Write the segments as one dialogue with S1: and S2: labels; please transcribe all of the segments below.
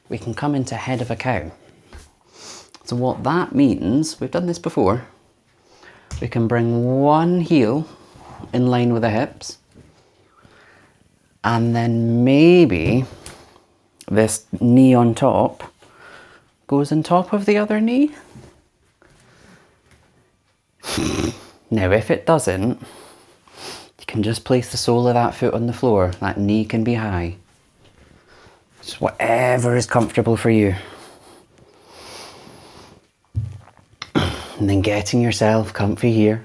S1: we can come into head of a cow. So what that means, we've done this before, we can bring one heel in line with the hips, and then maybe this knee on top goes on top of the other knee. Now if it doesn't, you can just place the sole of that foot on the floor. That knee can be high. Just whatever is comfortable for you. And then getting yourself comfy here.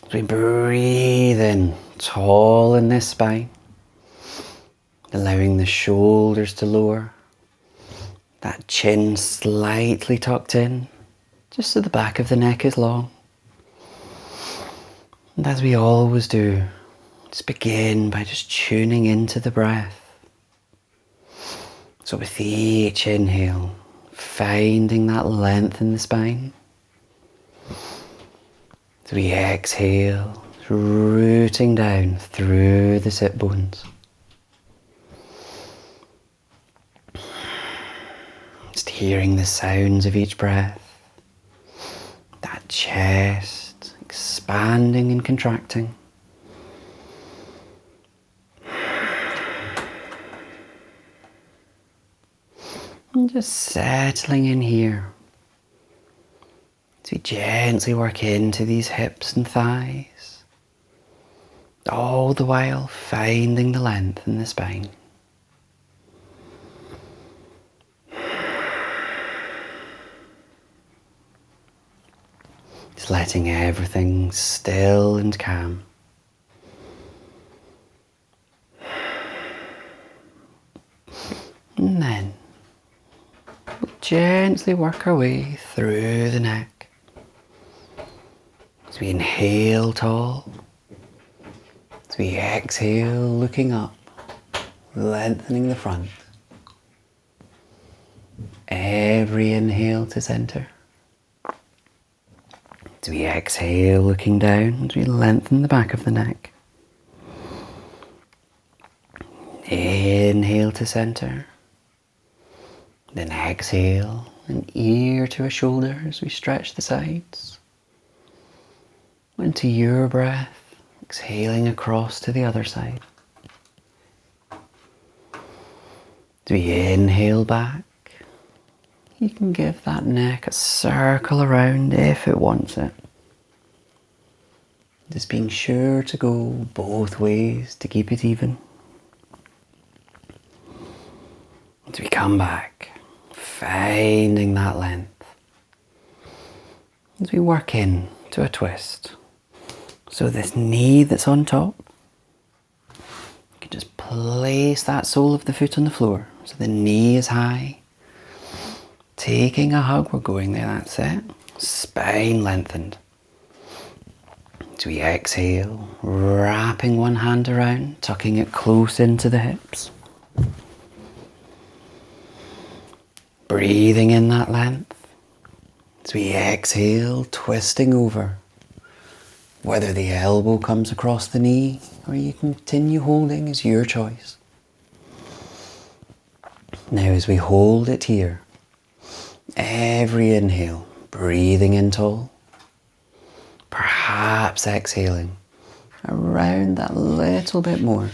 S1: As we breathe in, tall in this spine. Allowing the shoulders to lower. That chin slightly tucked in, just so the back of the neck is long. And as we always do, just begin by just tuning into the breath. So with each inhale, finding that length in the spine. As we exhale, rooting down through the sit bones. Just hearing the sounds of each breath. That chest expanding and contracting. And just settling in here. As we gently work into these hips and thighs. All the while finding the length in the spine. Just letting everything still and calm. And then we'll gently work our way through the neck. As we inhale tall. As we exhale looking up, lengthening the front. Every inhale to center. As we exhale, looking down, as we lengthen the back of the neck. Inhale to center. Then exhale, an ear to a shoulder as we stretch the sides. Into your breath, exhaling across to the other side. As we inhale back, you can give that neck a circle around if it wants it. Just being sure to go both ways to keep it even. As we come back, finding that length. As we work in to a twist. So this knee that's on top, you can just place that sole of the foot on the floor. So the knee is high. Taking a hug, we're going there, that's it. Spine lengthened. As we exhale, wrapping one hand around, tucking it close into the hips. Breathing in that length. As we exhale, twisting over. Whether the elbow comes across the knee or you continue holding is your choice. Now as we hold it here, every inhale, breathing in tall, perhaps exhaling around that little bit more.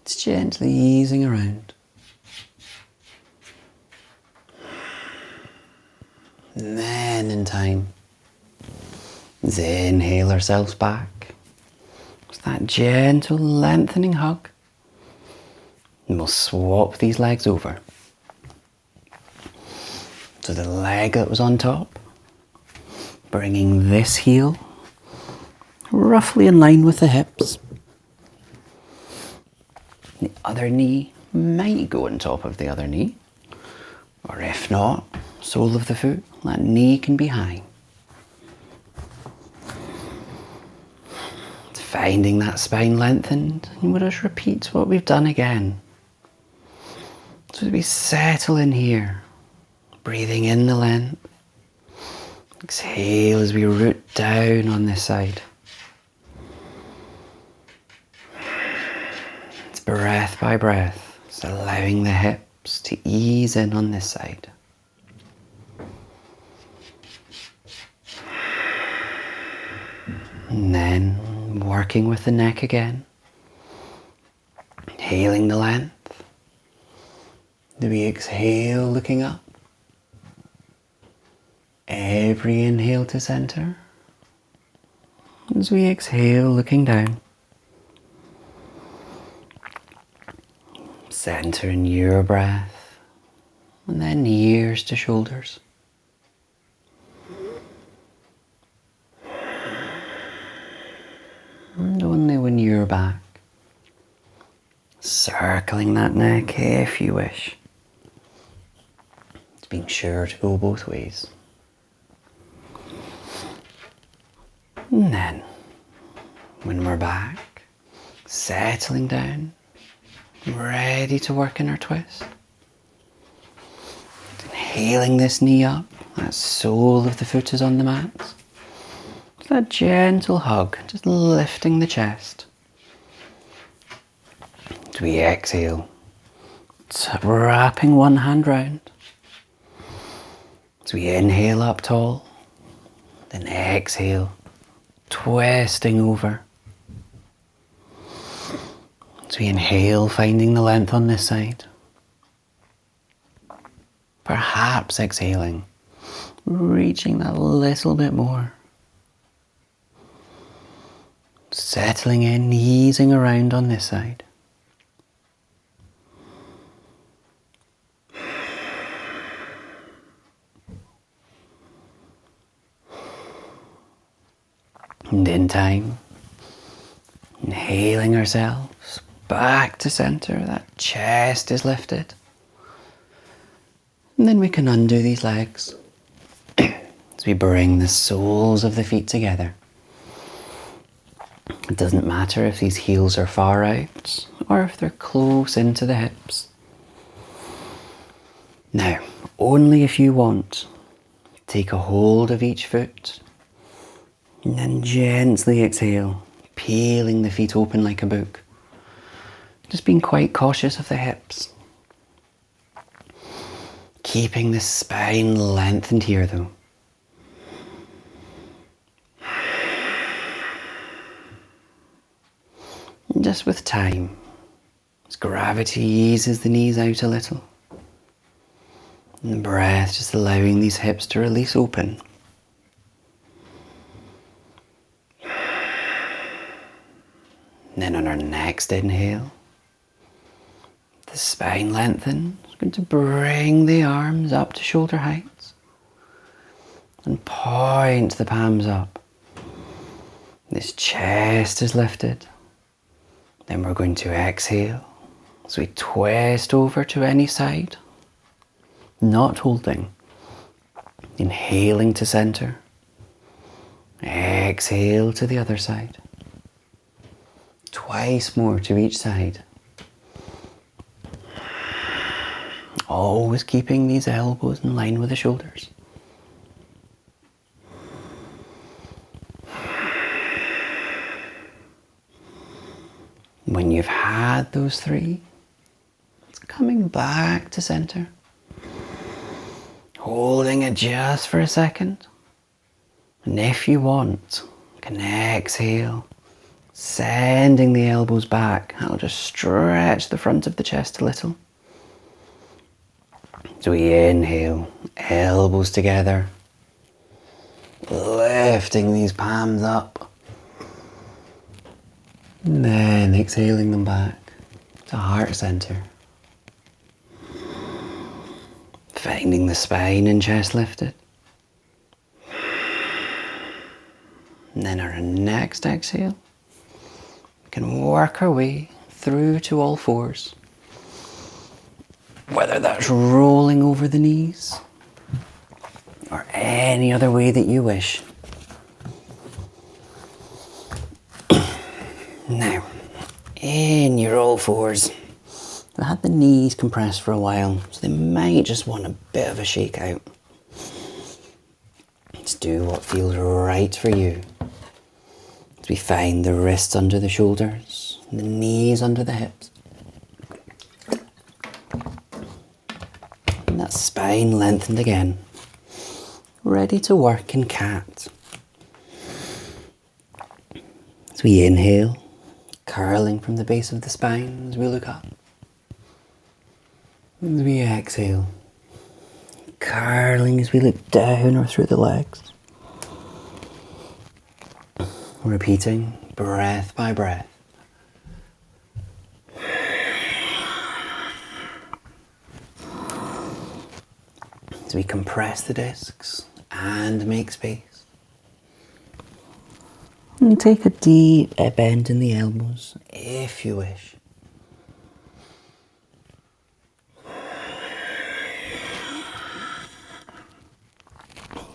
S1: It's gently easing around. And then in time, let's inhale ourselves back. It's that gentle lengthening hug. And we'll swap these legs over. So the leg that was on top, bringing this heel roughly in line with the hips. The other knee might go on top of the other knee. Or if not, sole of the foot, that knee can be high. Finding that spine lengthened, and we'll just repeat what we've done again. So as we settle in here, breathing in the length, exhale as we root down on this side. just breath by breath, just allowing the hips to ease in on this side. And then working with the neck again, inhaling the length. Do we exhale looking up? Every inhale to center. As we exhale looking down. Center in your breath, and then ears to shoulders. And only when you're back, circling that neck if you wish. It's being sure to go both ways. And then, when we're back, settling down, ready to work in our twist. Inhaling this knee up, that sole of the foot is on the mat. Just that gentle hug, just lifting the chest. As we exhale, wrapping one hand round. As we inhale up tall, then exhale, twisting over. As we inhale, finding the length on this side. Perhaps exhaling, reaching that little bit more. Settling in, easing around on this side. And in time, inhaling ourselves back to center, that chest is lifted. And then we can undo these legs as we bring the soles of the feet together. It doesn't matter if these heels are far out or if they're close into the hips. Now, only if you want, take a hold of each foot and then gently exhale, peeling the feet open like a book. Just being quite cautious of the hips. Keeping the spine lengthened here though. And just with time, as gravity eases the knees out a little, and the breath just allowing these hips to release open. And then on our next inhale, the spine lengthens. We're going to bring the arms up to shoulder height and point the palms up. This chest is lifted. Then we're going to exhale as we twist over to any side, not holding. Inhaling to center. Exhale to the other side. Twice more to each side. Always keeping these elbows in line with the shoulders. When you've had those three, it's coming back to center. Holding it just for a second. And if you want, you can exhale, sending the elbows back. That'll just stretch the front of the chest a little. So we inhale, elbows together, lifting these palms up, and then exhaling them back to heart center. Finding the spine and chest lifted. And then our next exhale, we can work our way through to all fours. Whether that's rolling over the knees or any other way that you wish. Now, in your all fours, I've had the knees compressed for a while, so they might just want a bit of a shake out. Just do what feels right for you. As we find the wrists under the shoulders, the knees under the hips. spine lengthened again. Ready to work in cat. As we inhale, curling from the base of the spine as we look up. As we exhale, curling as we look down or through the legs. Repeating breath by breath. As we compress the discs and make space. And take a deep bend in the elbows if you wish.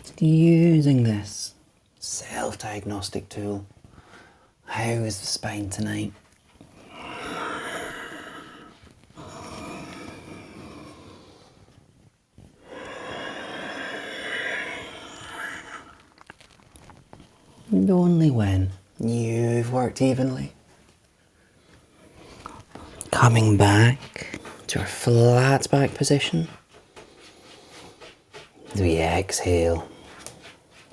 S1: Just using this self-diagnostic tool. How is the spine tonight? And only when you've worked evenly. Coming back to our flat back position. As we exhale,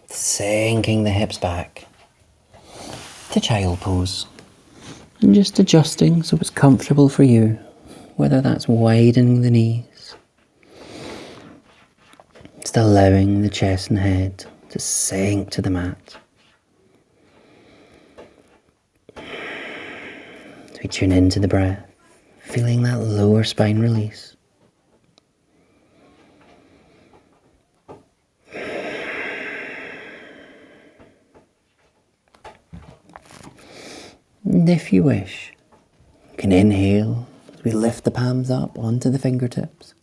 S1: sinking the hips back to child pose. And just adjusting so it's comfortable for you, whether that's widening the knees, just allowing the chest and head to sink to the mat. As we tune into the breath, feeling that lower spine release. And if you wish, you can inhale as we lift the palms up onto the fingertips,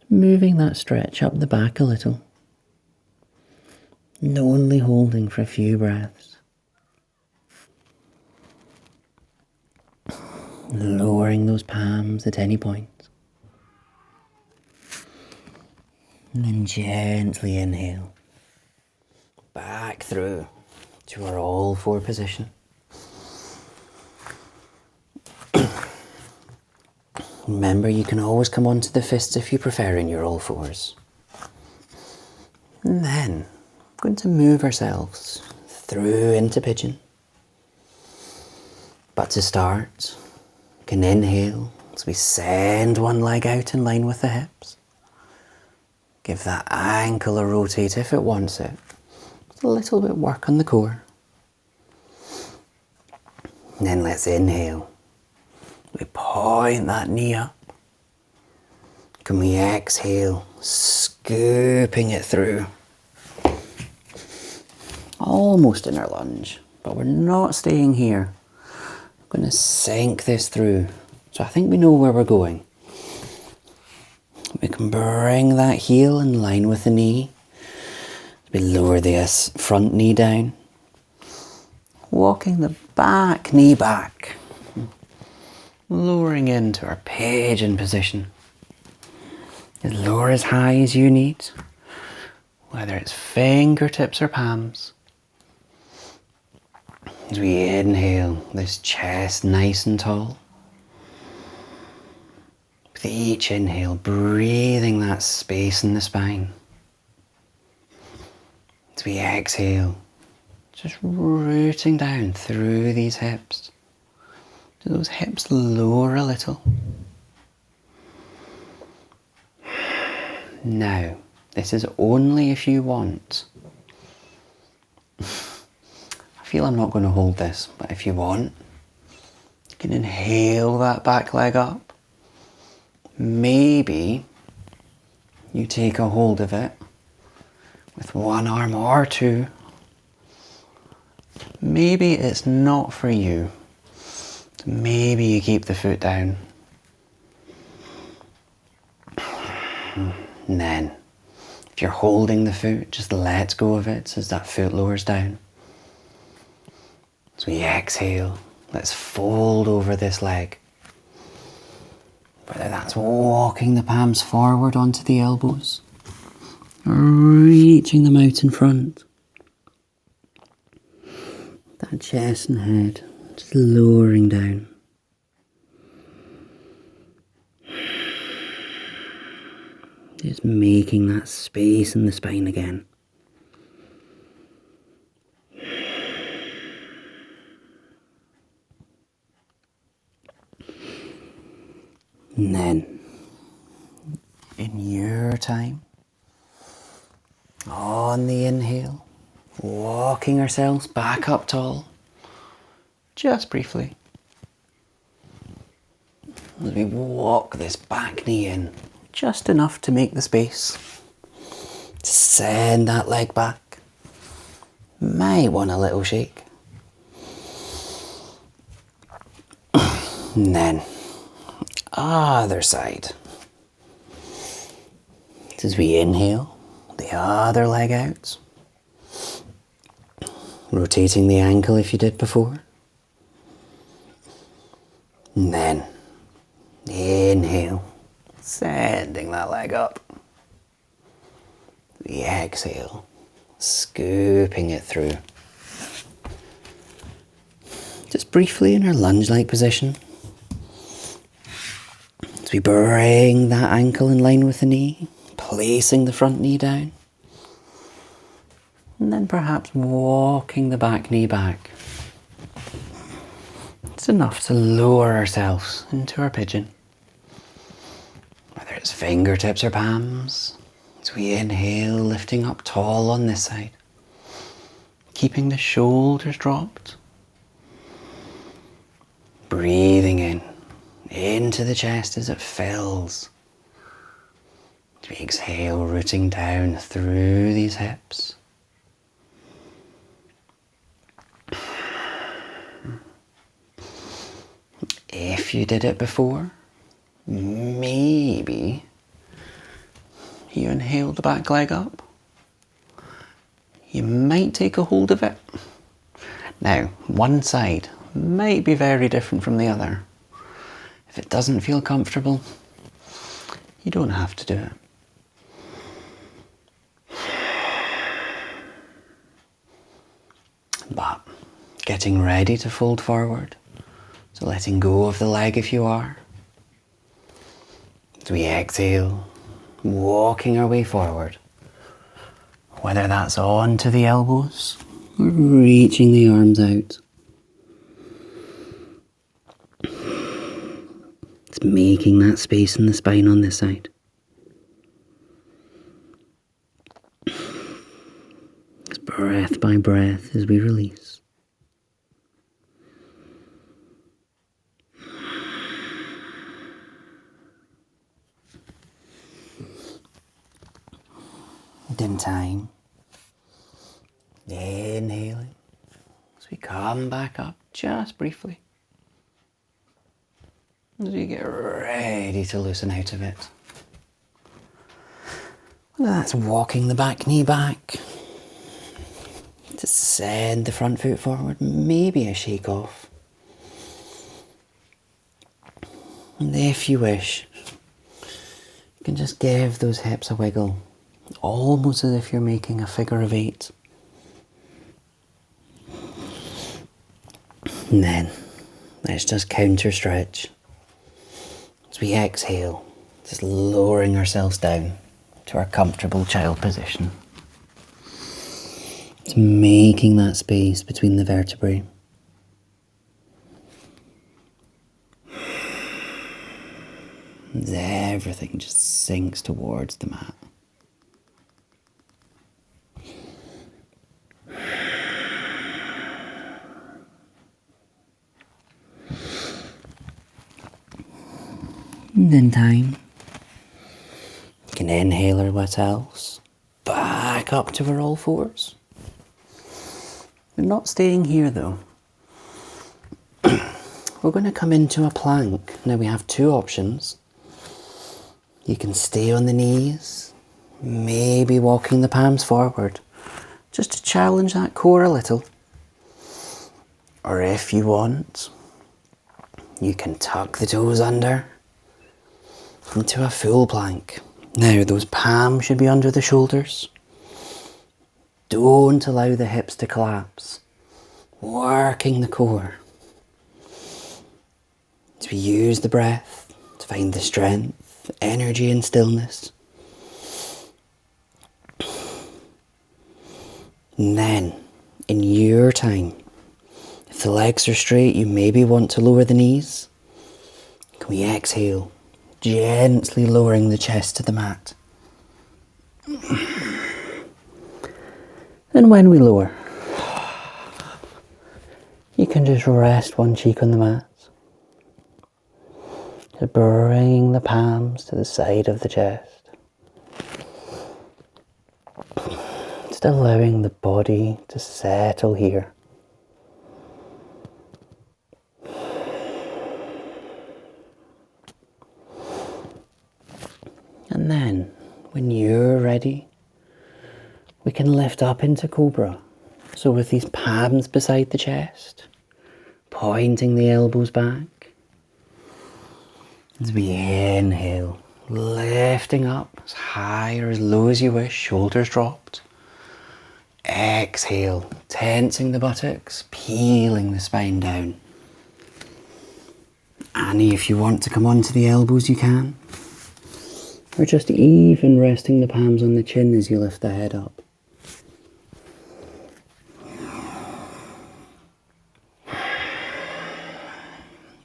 S1: moving that stretch up the back a little, and only holding for a few breaths. Lowering those palms at any point. And then gently inhale. Back through to our all four position. Remember, you can always come onto the fists if you prefer in your all fours. And then, we're going to move ourselves through into pigeon. But to start, you can inhale as we send one leg out in line with the hips. Give that ankle a rotate if it wants it. Just a little bit work on the core. And then let's inhale. We point that knee up. Can we exhale, scooping it through. Almost in our lunge, but we're not staying here. We're going to sink this through. So I think we know where we're going. We can bring that heel in line with the knee. We lower this front knee down. Walking the back knee back. Lowering into our pigeon position. Just lower as high as you need. Whether it's fingertips or palms. As we inhale, this chest nice and tall. With each inhale, breathing that space in the spine. As we exhale, just rooting down through these hips. Do those hips lower a little? Now, this is only if you want. I feel I'm not going to hold this, but if you want, you can inhale that back leg up. Maybe you take a hold of it with one arm or two. Maybe it's not for you. Maybe you keep the foot down. And then, if you're holding the foot, just let go of it as that foot lowers down. As we exhale, let's fold over this leg. Whether that's walking the palms forward onto the elbows, or reaching them out in front. That chest and head just lowering down. Just making that space in the spine again. And then, in your time, on the inhale, walking ourselves back up tall, just briefly. As we walk this back knee in, just enough to make the space. Send that leg back. Might want a little shake. And then, other side. As we inhale, the other leg out. Rotating the ankle if you did before. And then, inhale, sending that leg up. The exhale, scooping it through. Just briefly in our lunge-like position. As we bring that ankle in line with the knee, placing the front knee down. And then perhaps walking the back knee back. It's enough to lower ourselves into our pigeon. Whether it's fingertips or palms. As we inhale, lifting up tall on this side. Keeping the shoulders dropped. Breathing in, into the chest as it fills. As we exhale, rooting down through these hips. If you did it before, maybe you inhale the back leg up. You might take a hold of it. Now, one side might be very different from the other. If it doesn't feel comfortable, you don't have to do it. But getting ready to fold forward, so letting go of the leg if you are. As we exhale, walking our way forward, whether that's onto the elbows or reaching the arms out. It's making that space in the spine on this side. It's breath by breath as we release. And in time, inhaling as we come back up just briefly. As we get ready to loosen out of it. Whether that's walking the back knee back, to send the front foot forward, maybe a shake off. And if you wish, you can just give those hips a wiggle, almost as if you're making a figure of 8. And then, let's just counter stretch. As we exhale, just lowering ourselves down to our comfortable child position. It's making that space between the vertebrae. As everything just sinks towards the mat. And in time, you can inhale ourselves back up to our all fours. We're not staying here though. We're going to come into a plank. Now we have two options. You can stay on the knees, maybe walking the palms forward, just to challenge that core a little. Or if you want, you can tuck the toes under into a full plank. Now those palms should be under the shoulders. Don't allow the hips to collapse. Working the core. As we use the breath to find the strength, energy and stillness. And then, in your time, if the legs are straight, you maybe want to lower the knees. Can we exhale, gently lowering the chest to the mat? And when we lower, you can just rest one cheek on the mat. Just bring the palms to the side of the chest. Just allowing the body to settle here. And then, when you're ready, we can lift up into Cobra. So with these palms beside the chest, pointing the elbows back. As we inhale, lifting up as high or as low as you wish, shoulders dropped. Exhale, tensing the buttocks, peeling the spine down. And if you want to come onto the elbows, you can. Or just even resting the palms on the chin as you lift the head up.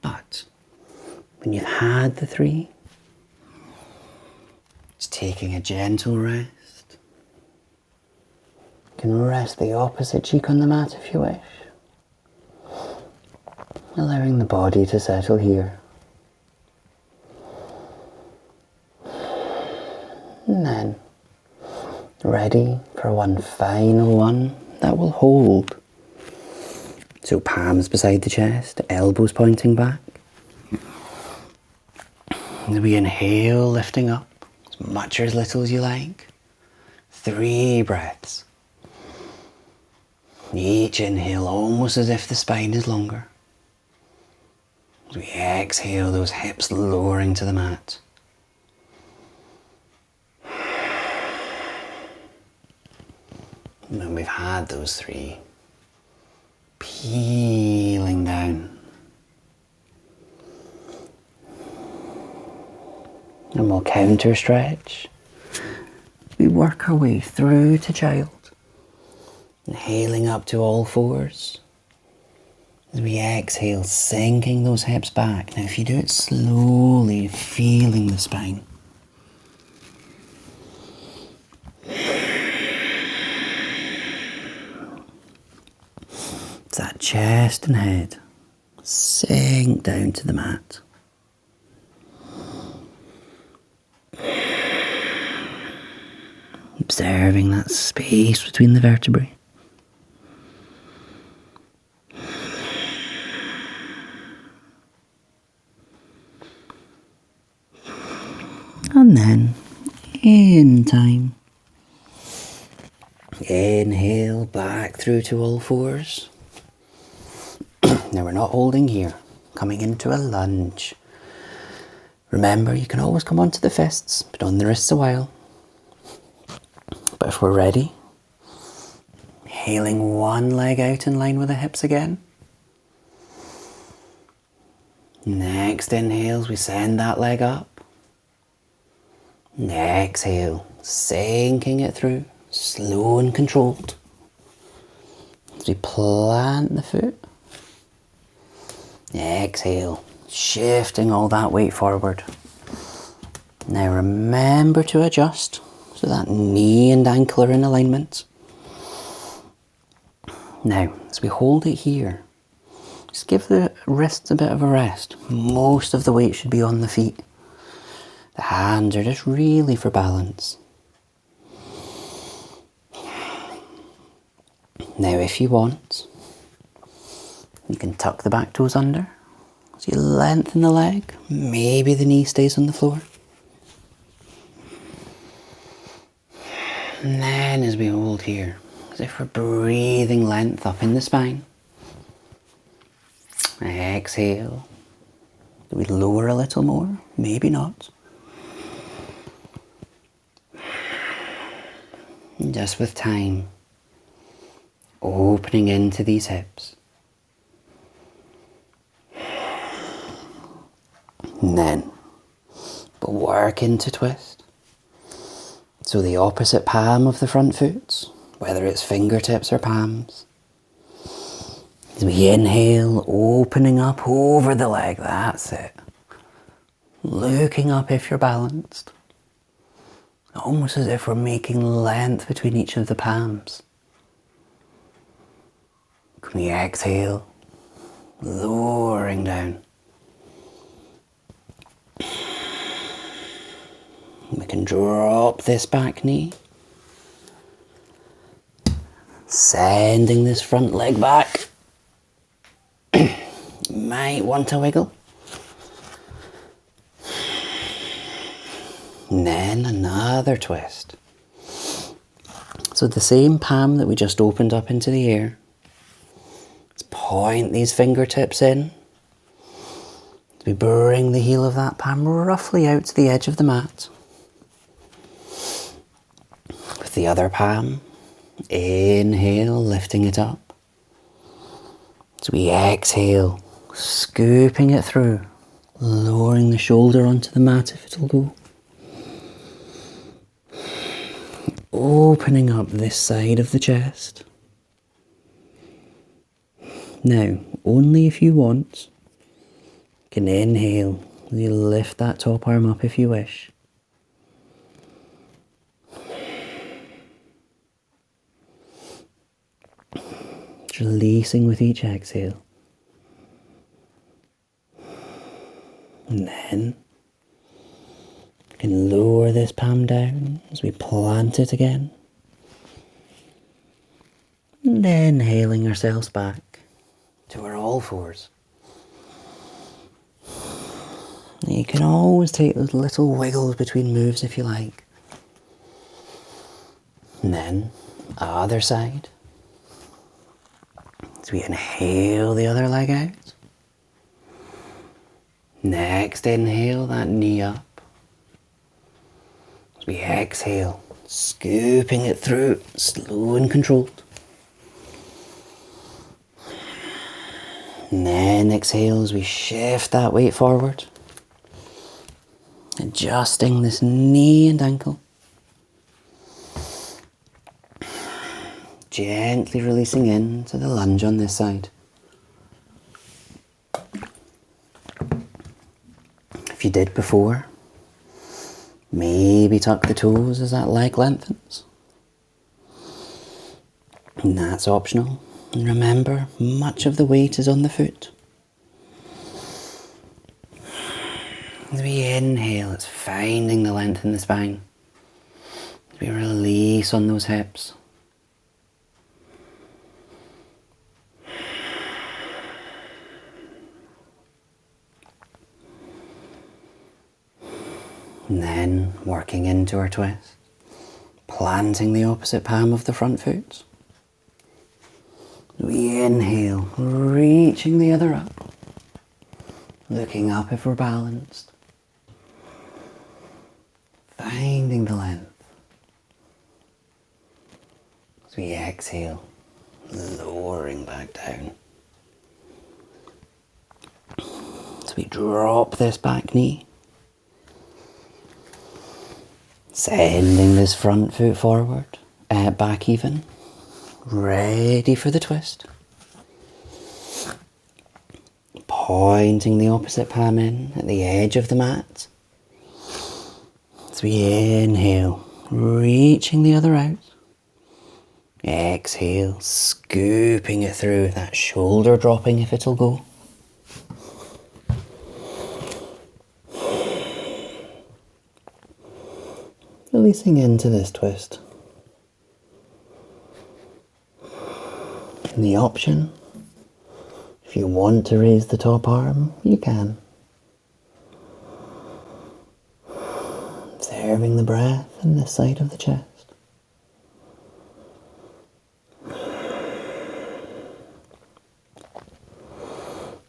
S1: But when you've had the three, just taking a gentle rest. You can rest the opposite cheek on the mat if you wish. Allowing the body to settle here. And then, ready for one final one that will hold. So palms beside the chest, elbows pointing back. As we inhale, lifting up, as much or as little as you like. 3 breaths. Each inhale almost as if the spine is longer. As we exhale, those hips lowering to the mat. And when we've had those 3, peeling down. And we'll counter stretch. We work our way through to child. Inhaling up to all 4s. As we exhale, sinking those hips back. Now if you do it slowly, feeling the spine. It's that chest and head. Sink down to the mat. Observing that space between the vertebrae. And then, in time, inhale back through to all 4s. Now we're not holding here, coming into a lunge. Remember, you can always come onto the fists, but on the wrists a while. But if we're ready, inhaling one leg out in line with the hips again. Next inhales, we send that leg up. And exhale, sinking it through, slow and controlled. As we plant the foot. Exhale, shifting all that weight forward. Now remember to adjust so that knee and ankle are in alignment. Now, as we hold it here, just give the wrists a bit of a rest. Most of the weight should be on the feet. The hands are just really for balance. Now if you want, you can tuck the back toes under. So you lengthen the leg, maybe the knee stays on the floor. And then as we hold here, as if we're breathing length up in the spine. Exhale. Do we lower a little more? Maybe not. And just with time, opening into these hips. And then, but work into twist. So the opposite palm of the front foot whether it's fingertips or palms. As we inhale, opening up over the leg, that's it. Looking up if you're balanced. Almost as if we're making length between each of the palms. Can we exhale, lowering down. We can drop this back knee. Sending this front leg back. Might want to wiggle. And then another twist. So the same palm that we just opened up into the air. Let's point these fingertips in. We bring the heel of that palm roughly out to the edge of the mat. With the other palm, inhale, lifting it up. As we exhale, scooping it through, lowering the shoulder onto the mat if it'll go. Opening up this side of the chest. Now, only if you want, you can inhale, you lift that top arm up if you wish. Releasing with each exhale. And then you can lower this palm down as we plant it again. And then inhaling ourselves back to our all fours. You can always take those little wiggles between moves if you like. And then other side. As we inhale the other leg out. Next inhale that knee up. As we exhale, scooping it through, slow and controlled. And then exhale as we shift that weight forward. Adjusting this knee and ankle. Gently releasing into the lunge on this side. If you did before, maybe tuck the toes as that leg lengthens. And that's optional. And remember, much of the weight is on the foot. As we inhale, it's finding the length in the spine. As we release on those hips. And then working into our twist, planting the opposite palm of the front foot. We inhale, reaching the other up, looking up if we're balanced, finding the length. As we exhale, lowering back down. As we drop this back knee, sending this front foot forward, back even, ready for the twist. Pointing the opposite palm in at the edge of the mat. As we inhale, reaching the other out. Exhale, scooping it through, that shoulder dropping if it'll go. Releasing into this twist. And the option, if you want to raise the top arm, you can. Observing the breath in this side of the chest.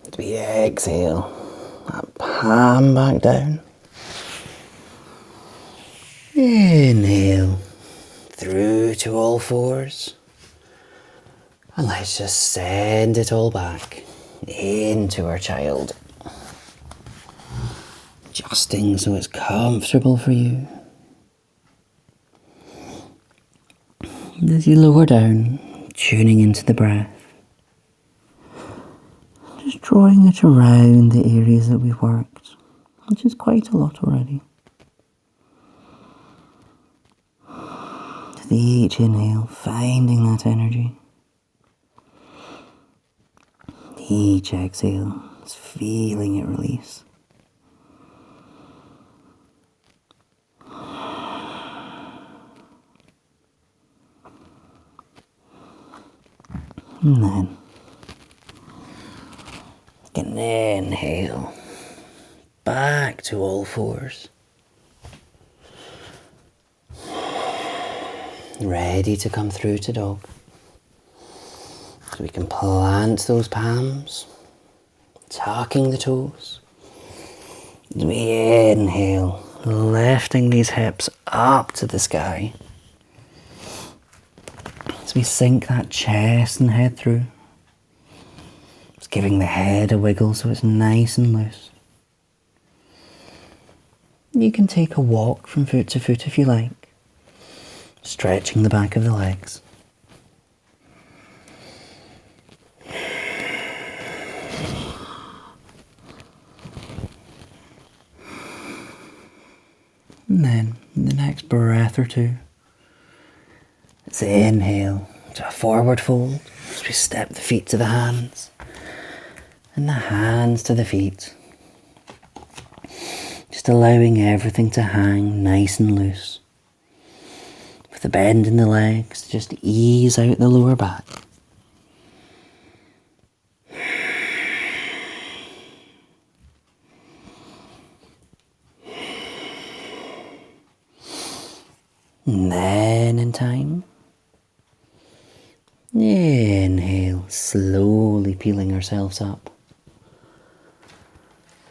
S1: As we exhale, that palm back down. Inhale through to all fours. And let's just send it all back into our child. Adjusting so it's comfortable for you. And as you lower down, tuning into the breath, just drawing it around the areas that we've worked, which is quite a lot already. With each inhale, finding that energy. Each exhale, just feeling it release. And then, you can inhale back to all fours. Ready to come through to dog. So we can plant those palms, tucking the toes. As we inhale, lifting these hips up to the sky. As we sink that chest and head through. Just giving the head a wiggle so it's nice and loose. You can take a walk from foot to foot if you like. Stretching the back of the legs. And then, in the next breath or two, let's inhale to a forward fold as we step the feet to the hands and the hands to the feet. Just allowing everything to hang nice and loose. With the bend in the legs, just ease out the lower back. And then in time, inhale, slowly peeling ourselves up.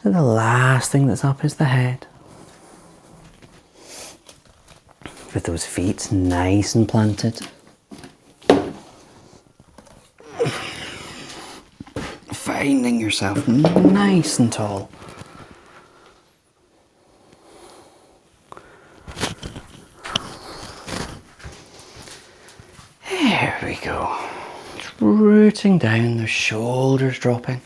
S1: And the last thing that's up is the head. With those feet nice and planted. Finding yourself nice and tall. There we go. Just rooting down, the shoulders dropping.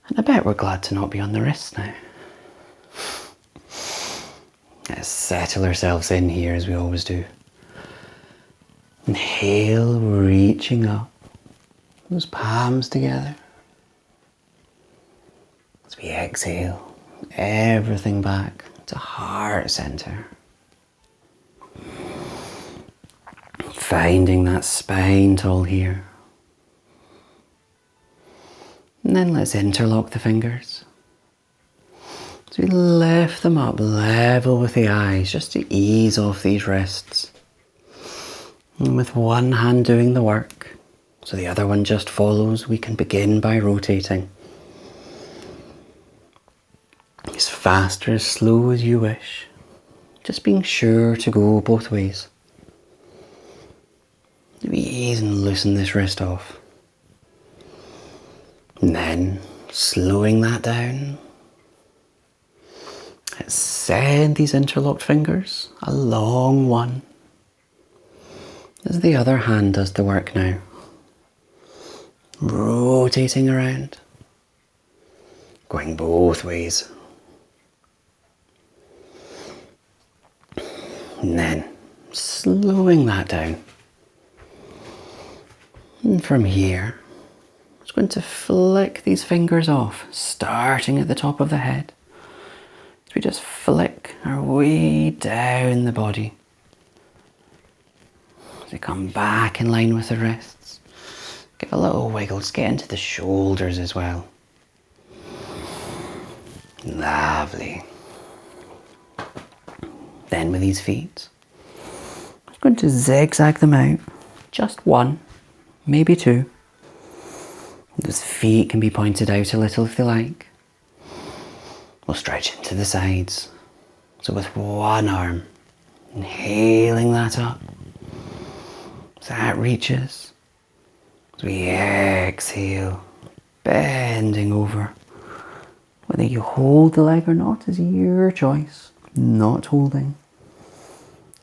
S1: And I bet we're glad to not be on the wrists now. Let's settle ourselves in here as we always do. Inhale, reaching up. Those palms together. As we exhale, everything back to heart center. Finding that spine tall here. And then let's interlock the fingers. So we lift them up level with the eyes just to ease off these wrists. And with one hand doing the work, so the other one just follows, we can begin by rotating. As fast or as slow as you wish, just being sure to go both ways. We ease and loosen this wrist off. And then slowing that down. Let's send these interlocked fingers along one as the other hand does the work now. Rotating around, going both ways. And then slowing that down. And from here, I'm just going to flick these fingers off, starting at the top of the head. We just flick our way down the body. As we come back in line with the wrists, give a little wiggle, just get into the shoulders as well. Lovely. Then with these feet, I'm going to zigzag them out, just one, maybe two. Those feet can be pointed out a little if they like. We'll stretch into the sides. So with one arm, inhaling that up. So that reaches. As we exhale, bending over. Whether you hold the leg or not is your choice. Not holding.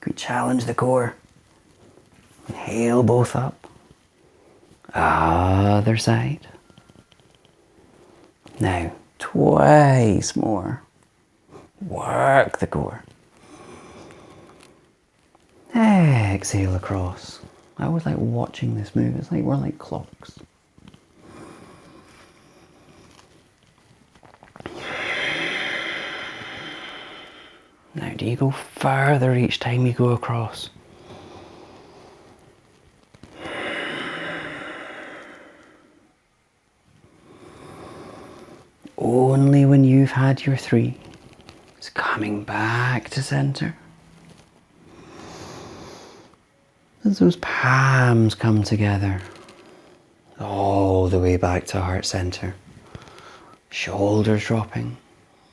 S1: Could challenge the core. Inhale both up. Other side. Now, twice more. Work the core. Exhale across. I always like watching this move. It's like we're like clocks. Now, do you go further each time you go across? Only when you've had your 3. It's coming back to center. As those palms come together, all the way back to heart center. Shoulders dropping,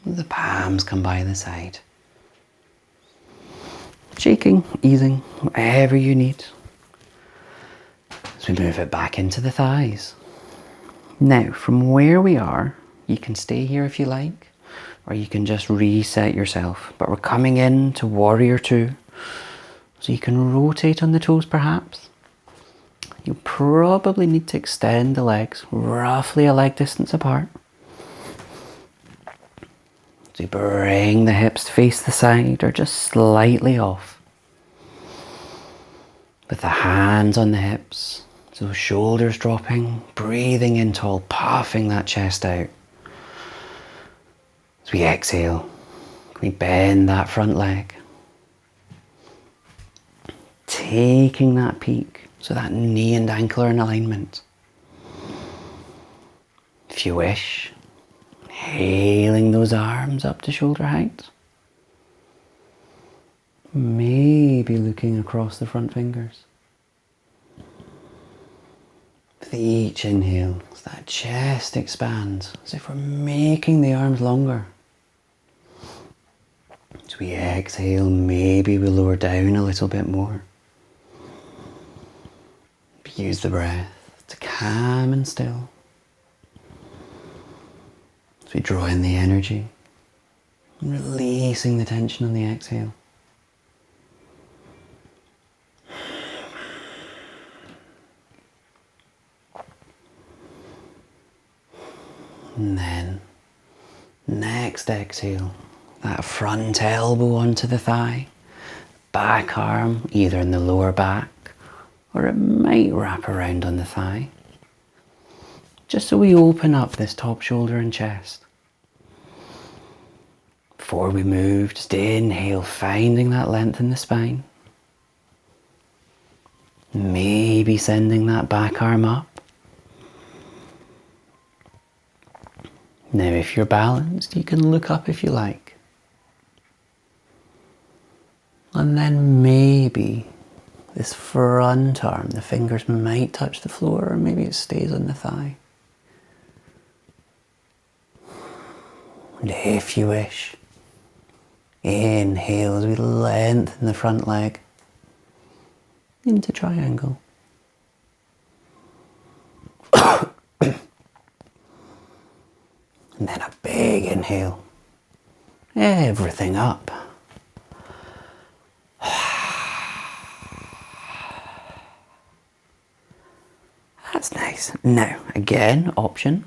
S1: the palms come by the side. Shaking, easing, whatever you need. As we move it back into the thighs. Now, from where we are, you can stay here if you like, or you can just reset yourself. But we're coming in to warrior 2. So you can rotate on the toes perhaps. You'll probably need to extend the legs roughly a leg distance apart. So you bring the hips to face the side or just slightly off. With the hands on the hips, so shoulders dropping, breathing in tall, puffing that chest out. As we exhale, we bend that front leg. Taking that peak, so that knee and ankle are in alignment. If you wish, inhaling those arms up to shoulder height. Maybe looking across the front fingers. With each inhale, as that chest expands, as if we're making the arms longer. As we exhale, maybe we lower down a little bit more. Use the breath to calm and still. As we draw in the energy, and releasing the tension on the exhale. And then, next exhale, that front elbow onto the thigh, back arm either in the lower back, or it might wrap around on the thigh. Just so we open up this top shoulder and chest. Before we move, just inhale, finding that length in the spine. Maybe sending that back arm up. Now if you're balanced, you can look up if you like. And then maybe this front arm, the fingers might touch the floor, or maybe it stays on the thigh. And if you wish, inhale as we lengthen the front leg into triangle. And then a big inhale. Everything up. That's nice. Now, again, option.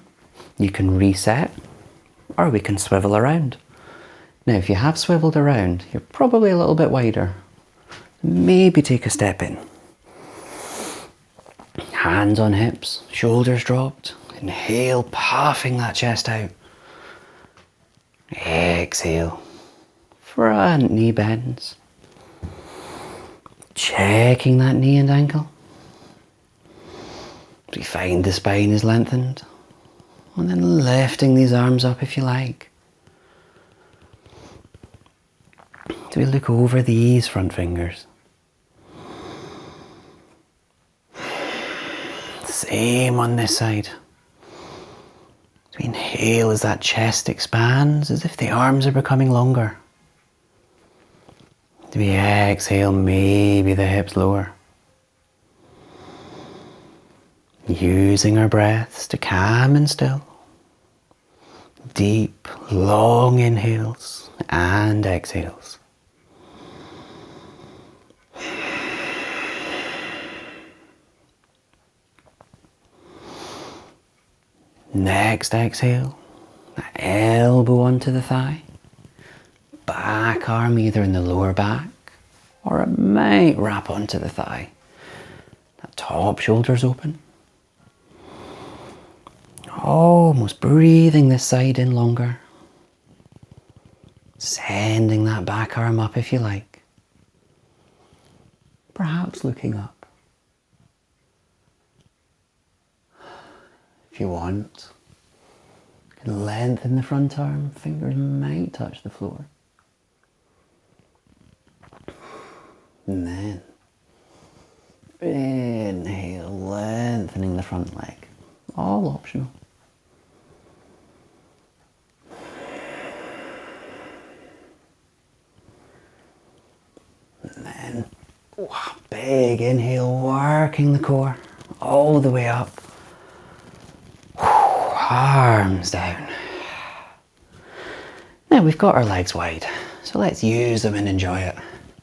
S1: You can reset, or we can swivel around. Now, if you have swiveled around, you're probably a little bit wider. Maybe take a step in. Hands on hips, shoulders dropped. Inhale, puffing that chest out. Exhale, front knee bends. Checking that knee and ankle. We find the spine is lengthened. And then lifting these arms up if you like. Do we look over these front fingers? Same on this side. So we inhale as that chest expands, as if the arms are becoming longer. Do we exhale, maybe the hips lower. Using our breaths to calm and still. Deep, long inhales and exhales. Next exhale, that elbow onto the thigh. Back arm either in the lower back or it might wrap onto the thigh. That top shoulder's open. Almost breathing this side in longer. Sending that back arm up if you like. Perhaps looking up. If you want, you can lengthen the front arm. Fingers might touch the floor. And then inhale, lengthening the front leg. All optional. And then big inhale, working the core all the way up. Arms down. Now we've got our legs wide, so let's use them and enjoy it.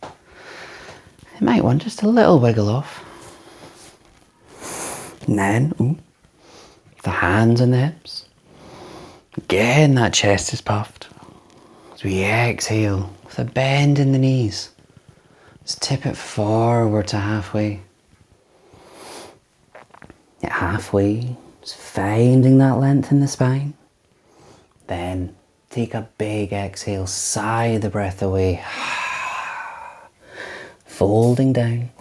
S1: You might want just a little wiggle off. And then, the hands on the hips. Again, that chest is puffed. As we exhale, with a bend in the knees. Let's tip it forward to halfway. At halfway, just finding that length in the spine. Then, take a big exhale, sigh the breath away. Folding down.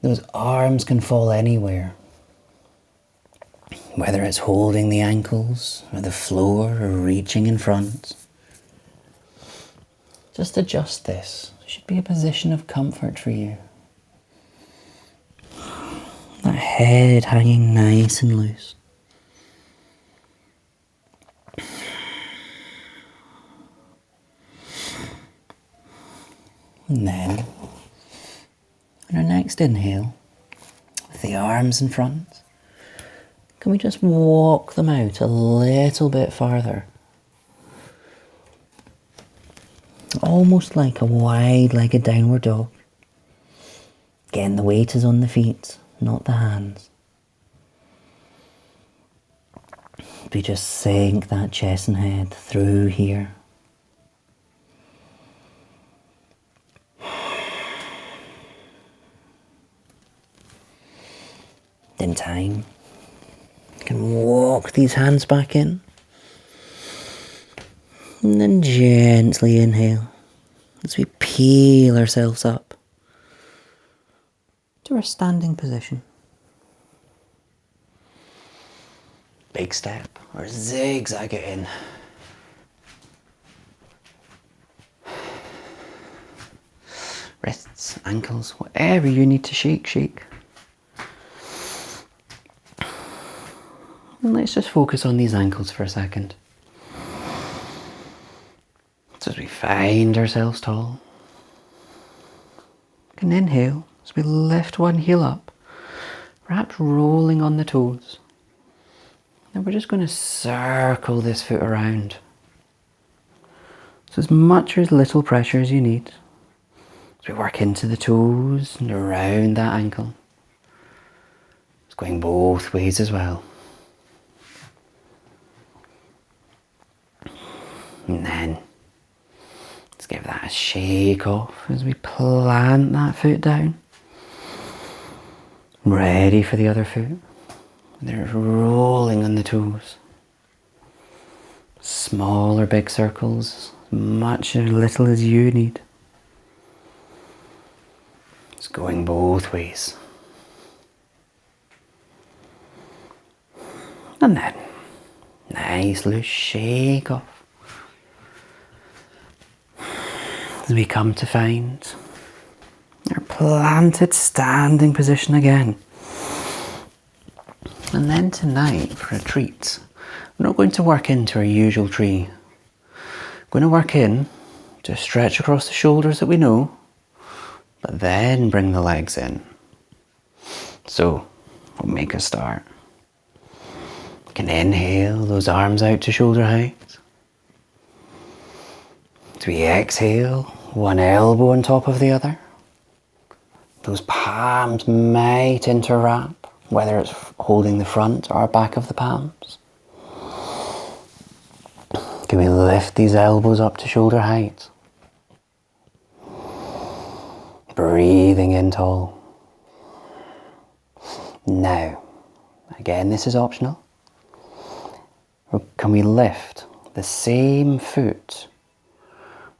S1: Those arms can fall anywhere. Whether it's holding the ankles or the floor or reaching in front. Just adjust this. It should be a position of comfort for you. That head hanging nice and loose. And then, on our next inhale, with the arms in front, can we just walk them out a little bit farther? Almost like a wide-legged downward dog. Again, the weight is on the feet, not the hands. We just sink that chest and head through here. In time, you can walk these hands back in. And then gently inhale as we peel ourselves up to our standing position. Big step or zigzag it in. Wrists, ankles, whatever you need to shake, shake. And let's just focus on these ankles for a second. So as we find ourselves tall, we can inhale as we lift one heel up, perhaps rolling on the toes. And we're just going to circle this foot around. So as much or as little pressure as you need. As we work into the toes and around that ankle. It's going both ways as well. And then, let's give that a shake off as we plant that foot down. Ready for the other foot. They're rolling on the toes. Small or big circles, much or little as you need. It's going both ways. And then, nice loose shake off. As we come to find our planted standing position again. And then tonight, for a treat, we're not going to work into our usual tree. We're going to work in to stretch across the shoulders that we know, but then bring the legs in. So, we'll make a start. We can inhale those arms out to shoulder height. As we exhale, one elbow on top of the other. Those palms might interwrap. whether it's holding the front or back of the palms. Can we lift these elbows up to shoulder height? Breathing in tall. Now, again, this is optional. Can we lift the same foot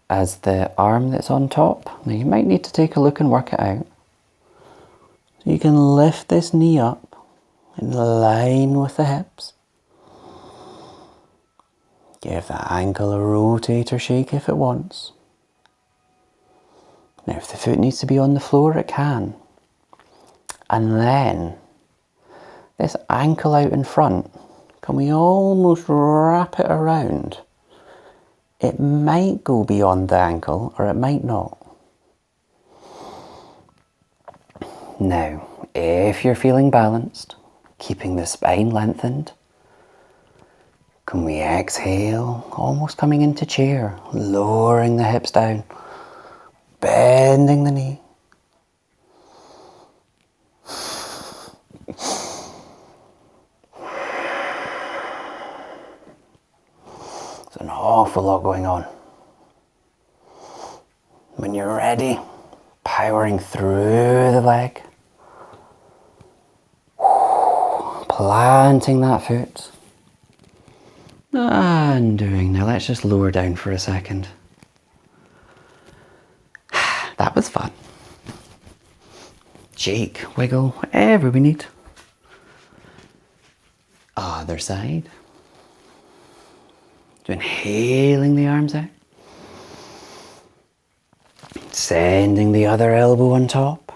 S1: as the arm that's on top? Now you might need to take a look and work it out. So you can lift this knee up in line with the hips. Give the ankle a rotate or shake if it wants. Now if the foot needs to be on the floor, it can. And then, this ankle out in front, can we almost wrap it around? It might go beyond the ankle or it might not. Now, if you're feeling balanced, keeping the spine lengthened, can we exhale, almost coming into chair, lowering the hips down, bending the knee. There's an awful lot going on. When you're ready, powering through the leg, planting that foot, and doing. Now let's just lower down for a second. That was fun. Shake, wiggle, whatever we need. Other side. So inhaling the arms out. Sending the other elbow on top.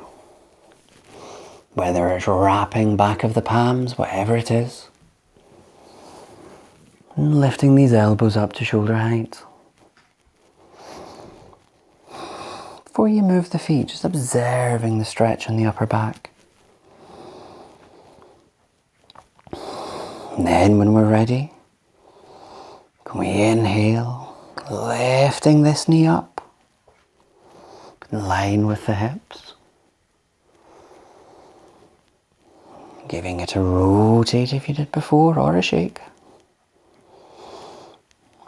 S1: Whether it's wrapping back of the palms, whatever it is. And lifting these elbows up to shoulder height. Before you move the feet, just observing the stretch on the upper back. And then when we're ready, can we inhale, lifting this knee up, in line with the hips. Giving it a rotate if you did before, or a shake.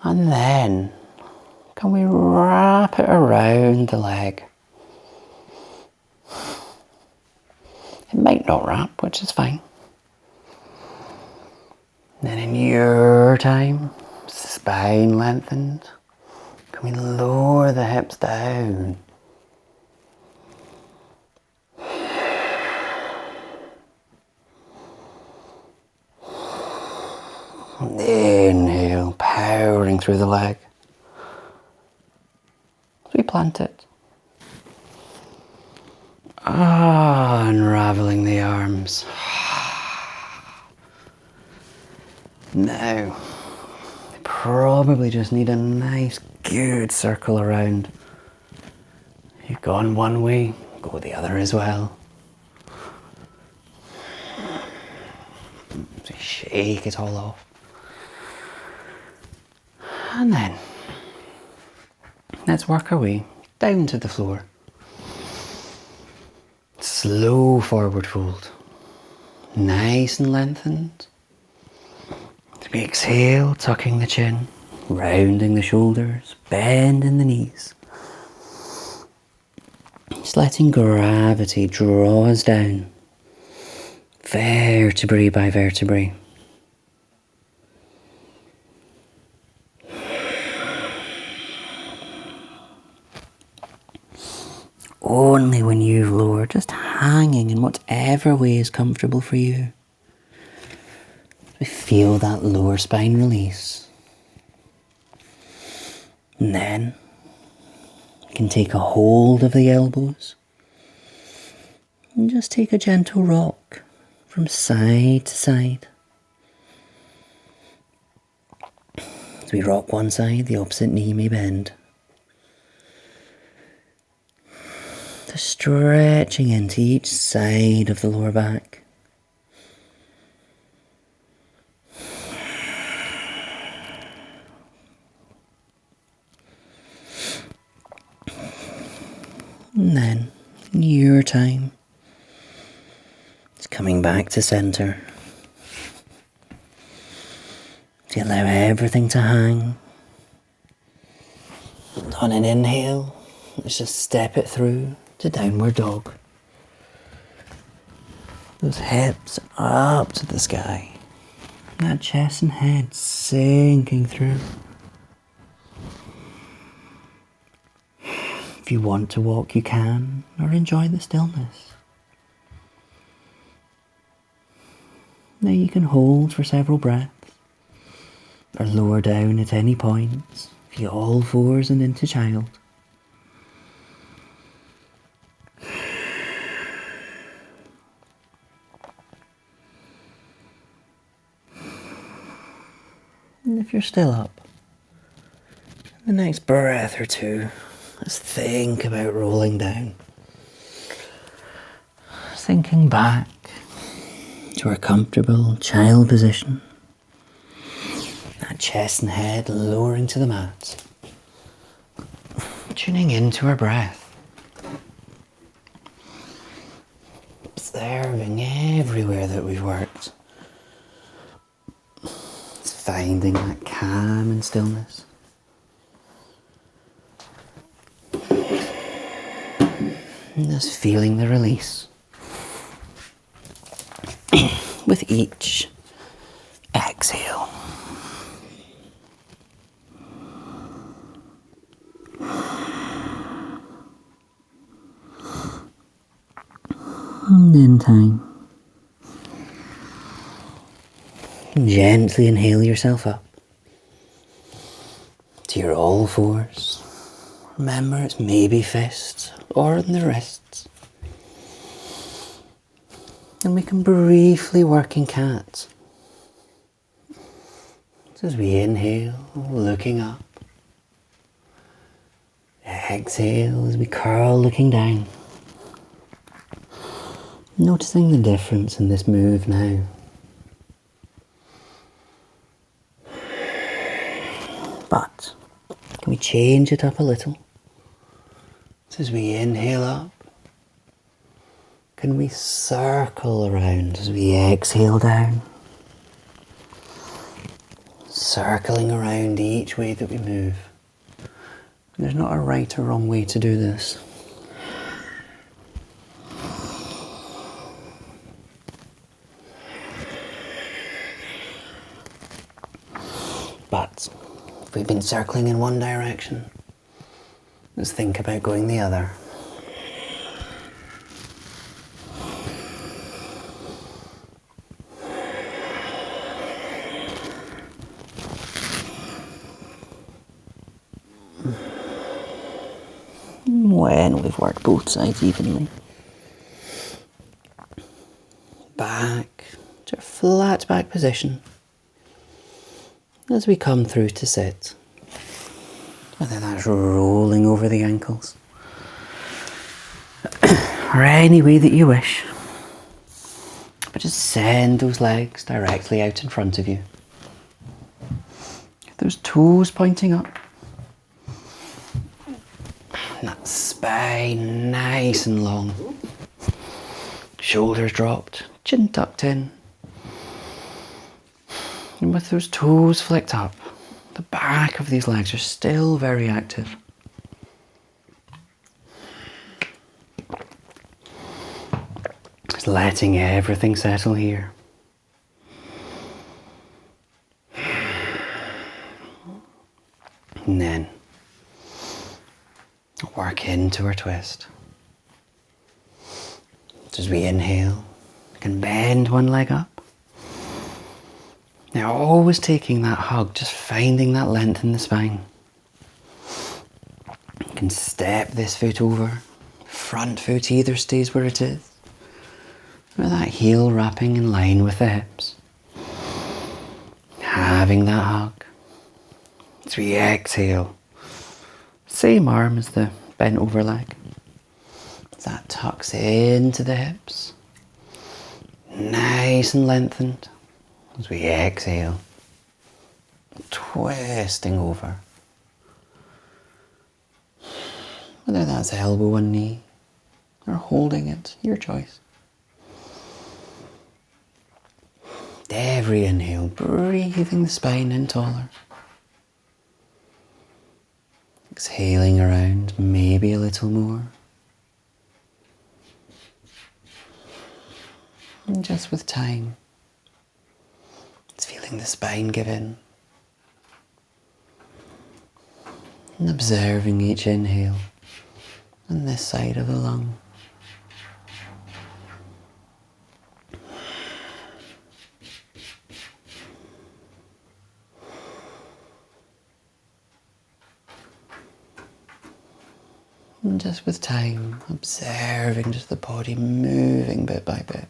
S1: And then, can we wrap it around the leg? It might not wrap, which is fine. Then in your time, spine lengthened, can we lower the hips down? Inhale, powering through the leg. As we plant it. Unraveling the arms. Now, probably just need a nice good circle around. You've gone one way, go the other as well. So shake it all off. And then, let's work our way down to the floor. Slow forward fold. Nice and lengthened. As we exhale, tucking the chin, rounding the shoulders, bending the knees. Just letting gravity draw us down, vertebrae by vertebrae. Only when you've lowered, just hanging in whatever way is comfortable for you. We feel that lower spine release. And then we can take a hold of the elbows and just take a gentle rock from side to side. As we rock one side, the opposite knee may bend. Just stretching into each side of the lower back. And then, in your time, It's coming back to center. To allow everything to hang. And on an inhale, let's just step it through to downward dog. Those hips up to the sky. That chest and head sinking through. If you want to walk, you can, or enjoy the stillness. Now you can hold for several breaths, or lower down at any point, via all fours and into child. And if you're still up, the next breath or two, let's think about rolling down. Sinking back to our comfortable child position. That chest and head lowering to the mat. Tuning into our breath. Observing everywhere that we've worked. It's finding that calm and stillness. And just feeling the release. With each exhale. And in time, gently inhale yourself up to your all fours. Remember, it's maybe fists or in the wrists. And we can briefly work in cat. So as we inhale, looking up. Exhale as we curl, looking down. Noticing the difference in this move now. But can we change it up a little? So as we inhale up, can we circle around as we exhale down? Circling around each way that we move. There's not a right or wrong way to do this. But if we've been circling in one direction, let's think about going the other. When we've worked both sides evenly. Back to a flat back position. As we come through to sit, whether that's rolling over the ankles or any way that you wish, but just send those legs directly out in front of you. Get those toes pointing up, and that spine nice and long, shoulders dropped, chin tucked in. And with those toes flicked up, the back of these legs are still very active. Just letting everything settle here. And then work into our twist. So as we inhale, we can bend one leg up. Now always taking that hug, just finding that length in the spine. You can step this foot over, front foot either stays where it is. With that heel wrapping in line with the hips. Having that hug. As we exhale, same arm as the bent over leg. As that tucks into the hips. Nice and lengthened. As we exhale, twisting over. Whether that's elbow and knee, or holding it, your choice. Every inhale, breathing the spine in taller. Exhaling around, maybe a little more. And just with time, it's feeling the spine give in. And observing each inhale on this side of the lung. And just with time, observing just the body moving bit by bit.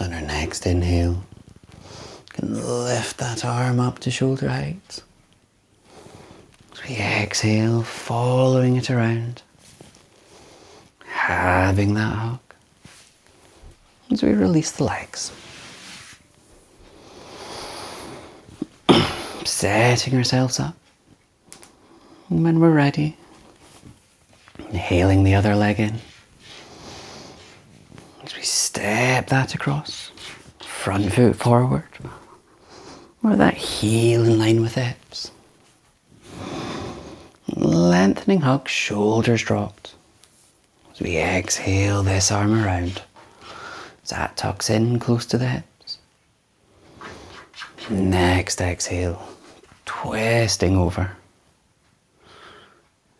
S1: On our next inhale, you can lift that arm up to shoulder height. As we exhale, following it around, having that hug. As we release the legs. Setting ourselves up. And when we're ready, inhaling the other leg in. As we step that across, front foot forward, or that heel in line with hips. Lengthening hug, shoulders dropped. As we exhale this arm around, as that tucks in close to the hips. Next exhale, twisting over.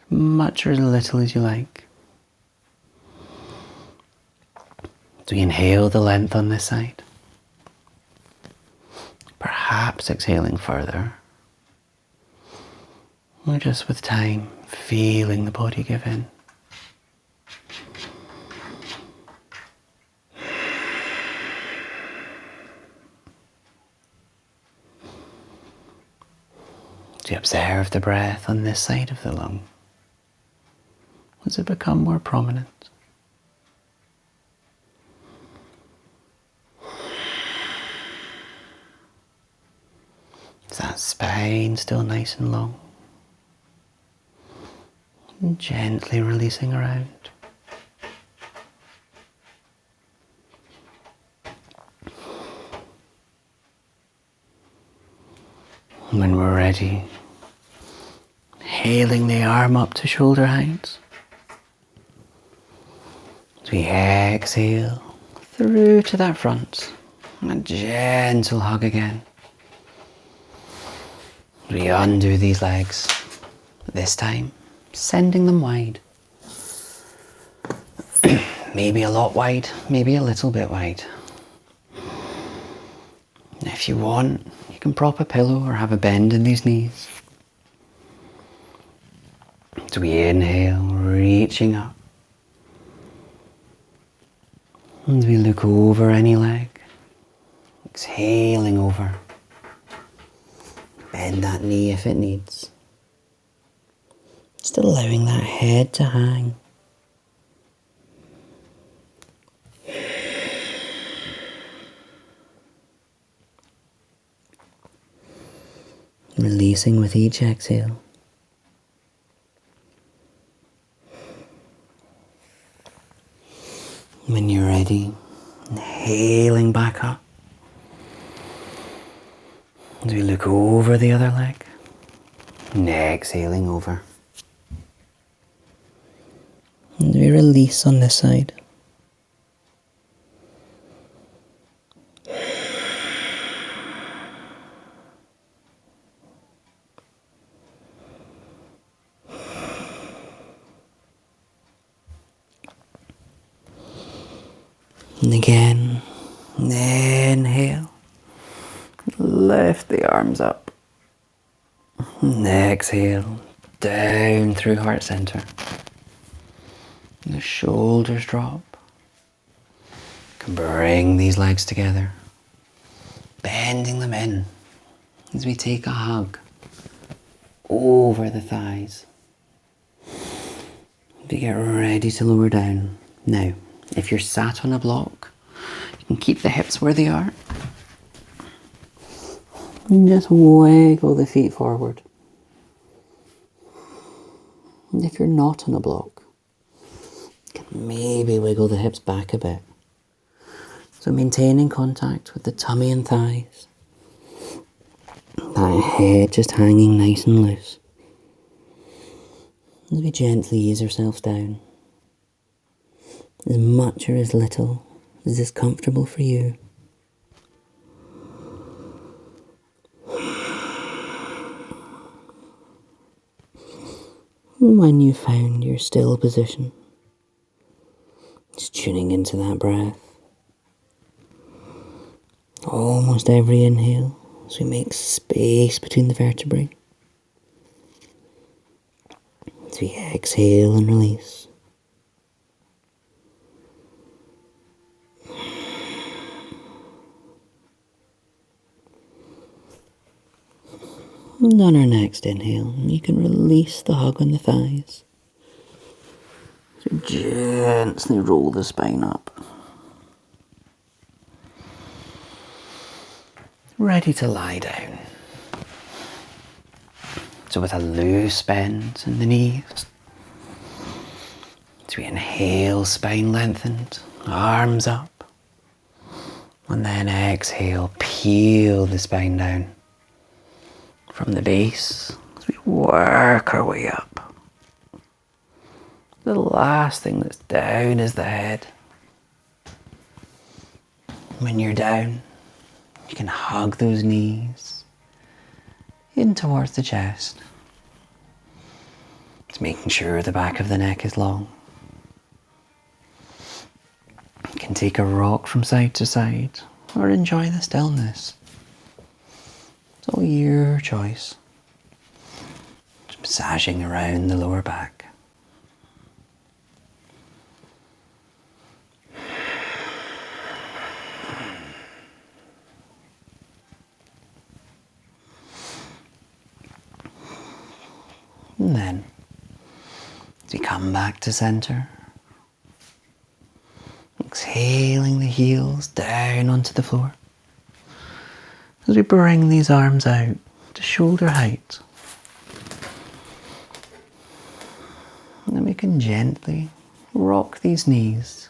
S1: Much or as little as you like. So we inhale the length on this side. Perhaps exhaling further. Or just with time, feeling the body give in. So you observe the breath on this side of the lung. Does it become more prominent? Is that spine still nice and long? And gently releasing around. When we're ready, inhaling the arm up to shoulder height. As we exhale through to that front, and a gentle hug again. We undo these legs, this time sending them wide. Maybe a lot wide, maybe a little bit wide. And if you want, you can prop a pillow or have a bend in these knees. So we inhale, reaching up. As we look over any leg, exhaling over. Bend that knee if it needs. Just allowing that head to hang. Releasing with each exhale. When you're ready, inhaling back up. As we look over the other leg, and exhaling over. And we release on this side. And again, inhale. Lift the arms up. And exhale, down through heart center. And the shoulders drop. You can bring these legs together. Bending them in as we take a hug over the thighs. We get ready to lower down. Now, if you're sat on a block, you can keep the hips where they are. And just wiggle the feet forward. And if you're not on a block, you can maybe wiggle the hips back a bit. So maintaining contact with the tummy and thighs. That head just hanging nice and loose. As we gently ease ourselves down. As much or as little as is comfortable for you. When you found your still position, just tuning into that breath. Almost every inhale as we make space between the vertebrae. As we exhale and release. And on our next inhale, you can release the hug on the thighs. So gently roll the spine up. Ready to lie down. So with a loose bend in the knees. So we inhale, spine lengthened, arms up. And then exhale, peel the spine down. From the base, as we work our way up. The last thing that's down is the head. When you're down, you can hug those knees in towards the chest. Just making sure the back of the neck is long. You can take a rock from side to side or enjoy the stillness. It's all your choice. Just massaging around the lower back. And then, as we come back to center, exhaling the heels down onto the floor. As we bring these arms out to shoulder height. And then we can gently rock these knees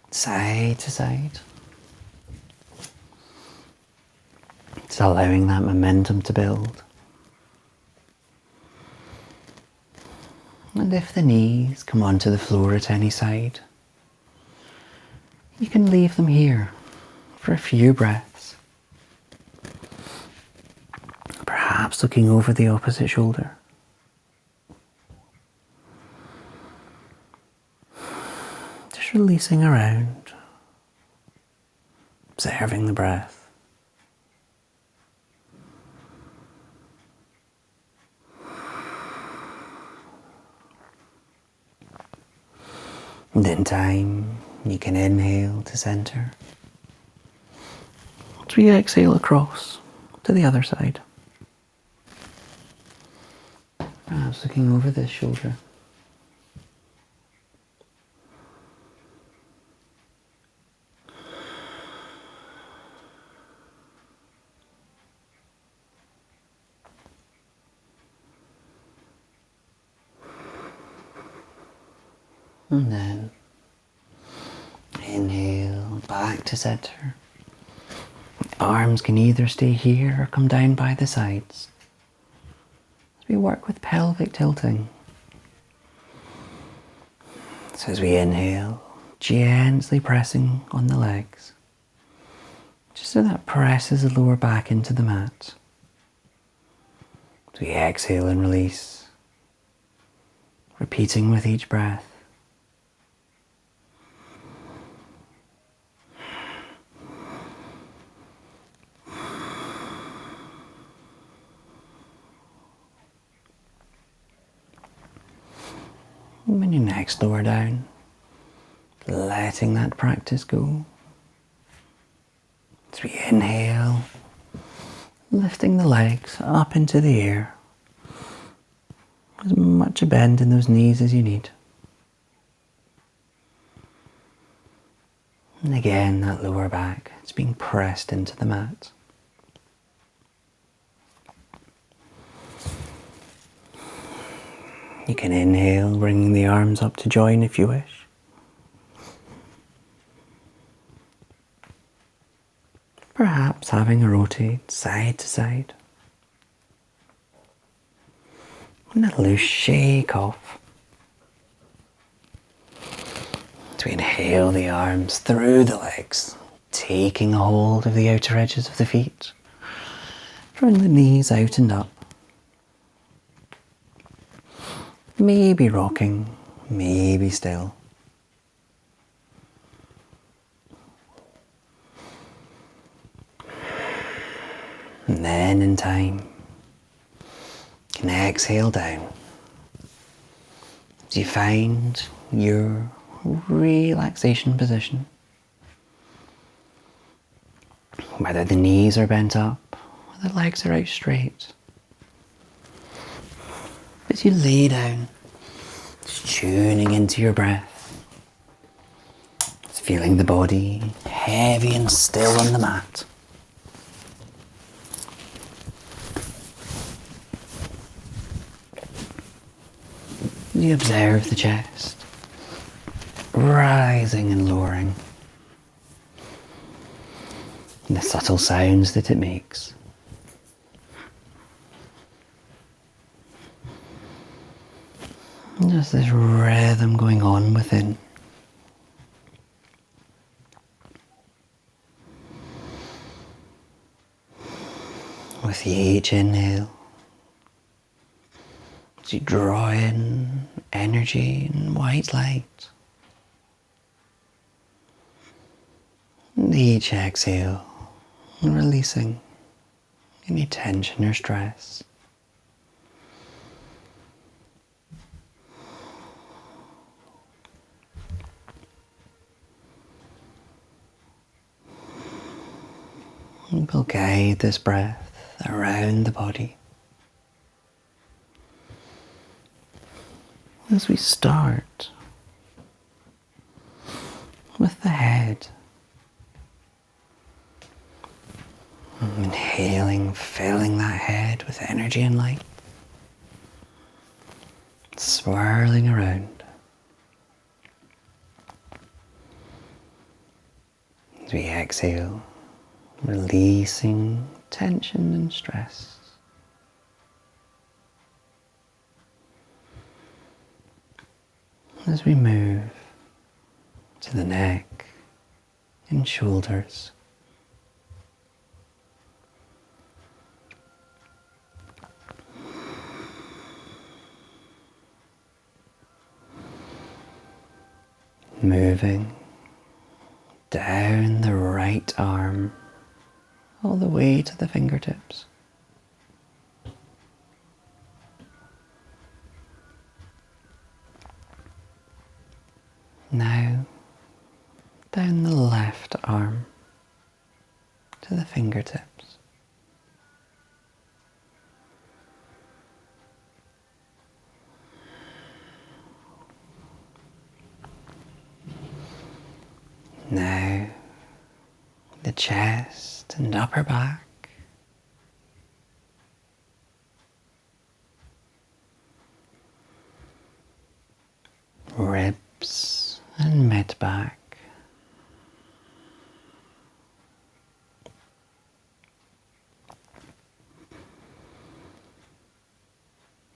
S1: side to side. Just allowing that momentum to build. And if the knees come onto the floor at any side, you can leave them here for a few breaths. Perhaps looking over the opposite shoulder. Just releasing around, observing the breath. And in time, you can inhale to center. As we exhale across to the other side. Perhaps looking over this shoulder. And then inhale back to center. Arms can either stay here or come down by the sides. As we work with pelvic tilting. So as we inhale, gently pressing on the legs. Just so that presses the lower back into the mat. As we exhale and release. Repeating with each breath. When you next lower down, letting that practice go. As we inhale, lifting the legs up into the air. As much a bend in those knees as you need. And again, that lower back, it's being pressed into the mat. You can inhale, bringing the arms up to join if you wish. perhaps having a rotate side to side. And a loose shake off. To inhale the arms through the legs, taking a hold of the outer edges of the feet, drawing the knees out and up. Maybe rocking, maybe still. And then in time, you can exhale down as you find your relaxation position. Whether the knees are bent up or the legs are out straight. As you lay down, just tuning into your breath. Just feeling the body heavy and still on the mat. You observe the chest, rising and lowering, and the subtle sounds that it makes. And just this rhythm going on within. With each inhale, as you draw in energy and white light. And each exhale, releasing any tension or stress. And we'll guide this breath around the body. As we start with the head, inhaling, filling that head with energy and light, swirling around. As we exhale, releasing tension and stress. As we move to the neck and shoulders, moving down the right arm all the way to the fingertips. Now down the left arm to the fingertips. Now the chest and upper back. Ribs and mid-back.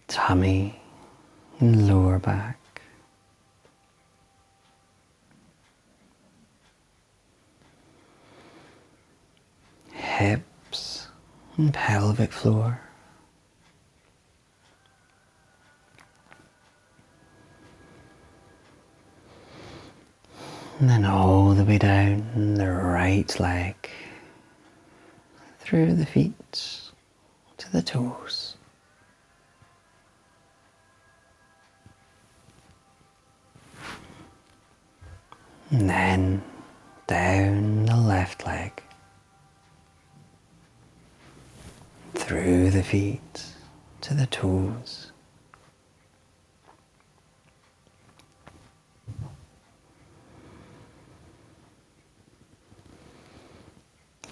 S1: Tummy and lower back. Hips and pelvic floor. And then all the way down the right leg, through the feet to the toes. And then down the left leg, through the feet to the toes.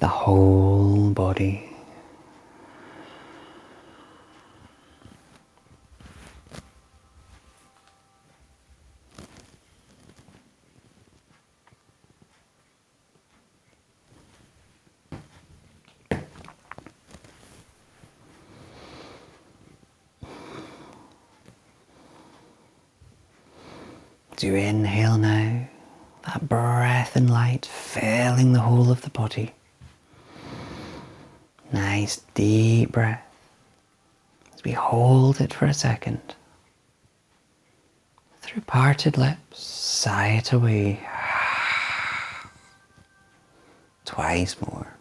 S1: The whole body. As you inhale now, that breath and light filling the whole of the body. Nice deep breath. As we hold it for a second. Through parted lips, sigh it away. Twice more.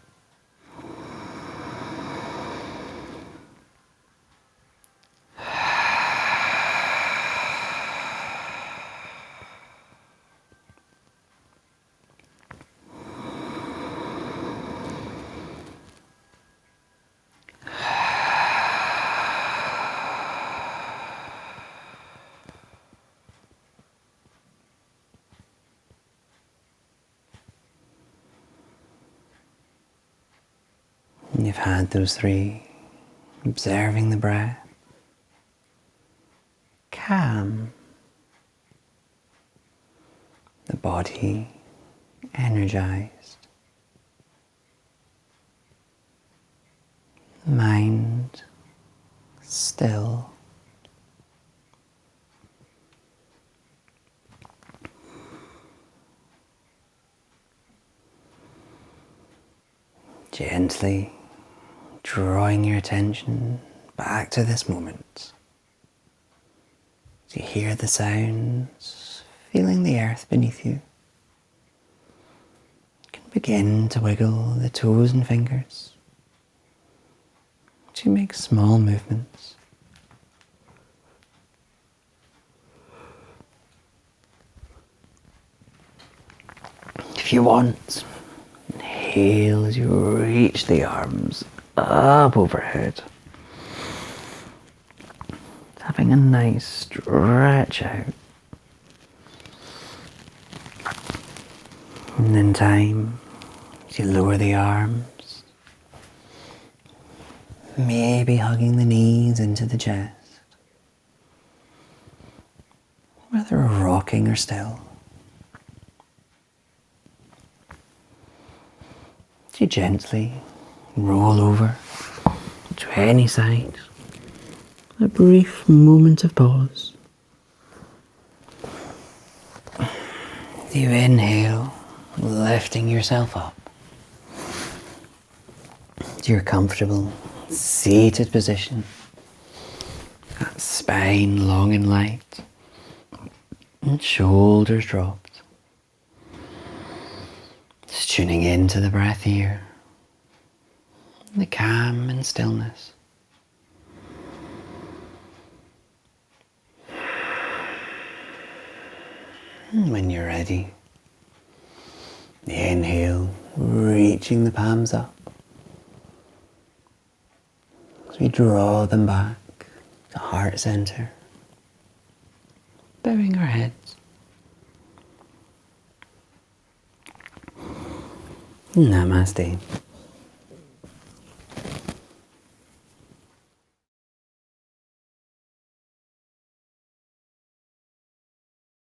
S1: You've had those three, observing the breath, calm, the body energized, mind still. Gently drawing your attention back to this moment. As you hear the sounds, feeling the earth beneath you. You can begin to wiggle the toes and fingers. To make small movements. If you want, inhale as you reach the arms up overhead. Having a nice stretch out. And in time, as you lower the arms, maybe hugging the knees into the chest, whether rocking or still. As you gently roll over to any side, a brief moment of pause. As you inhale, lifting yourself up to your comfortable seated position. That spine long and light, and shoulders dropped. Just tuning into the breath here, the calm and stillness. And when you're ready, inhale, reaching the palms up. As we draw them back to heart center, bowing our heads. Namaste.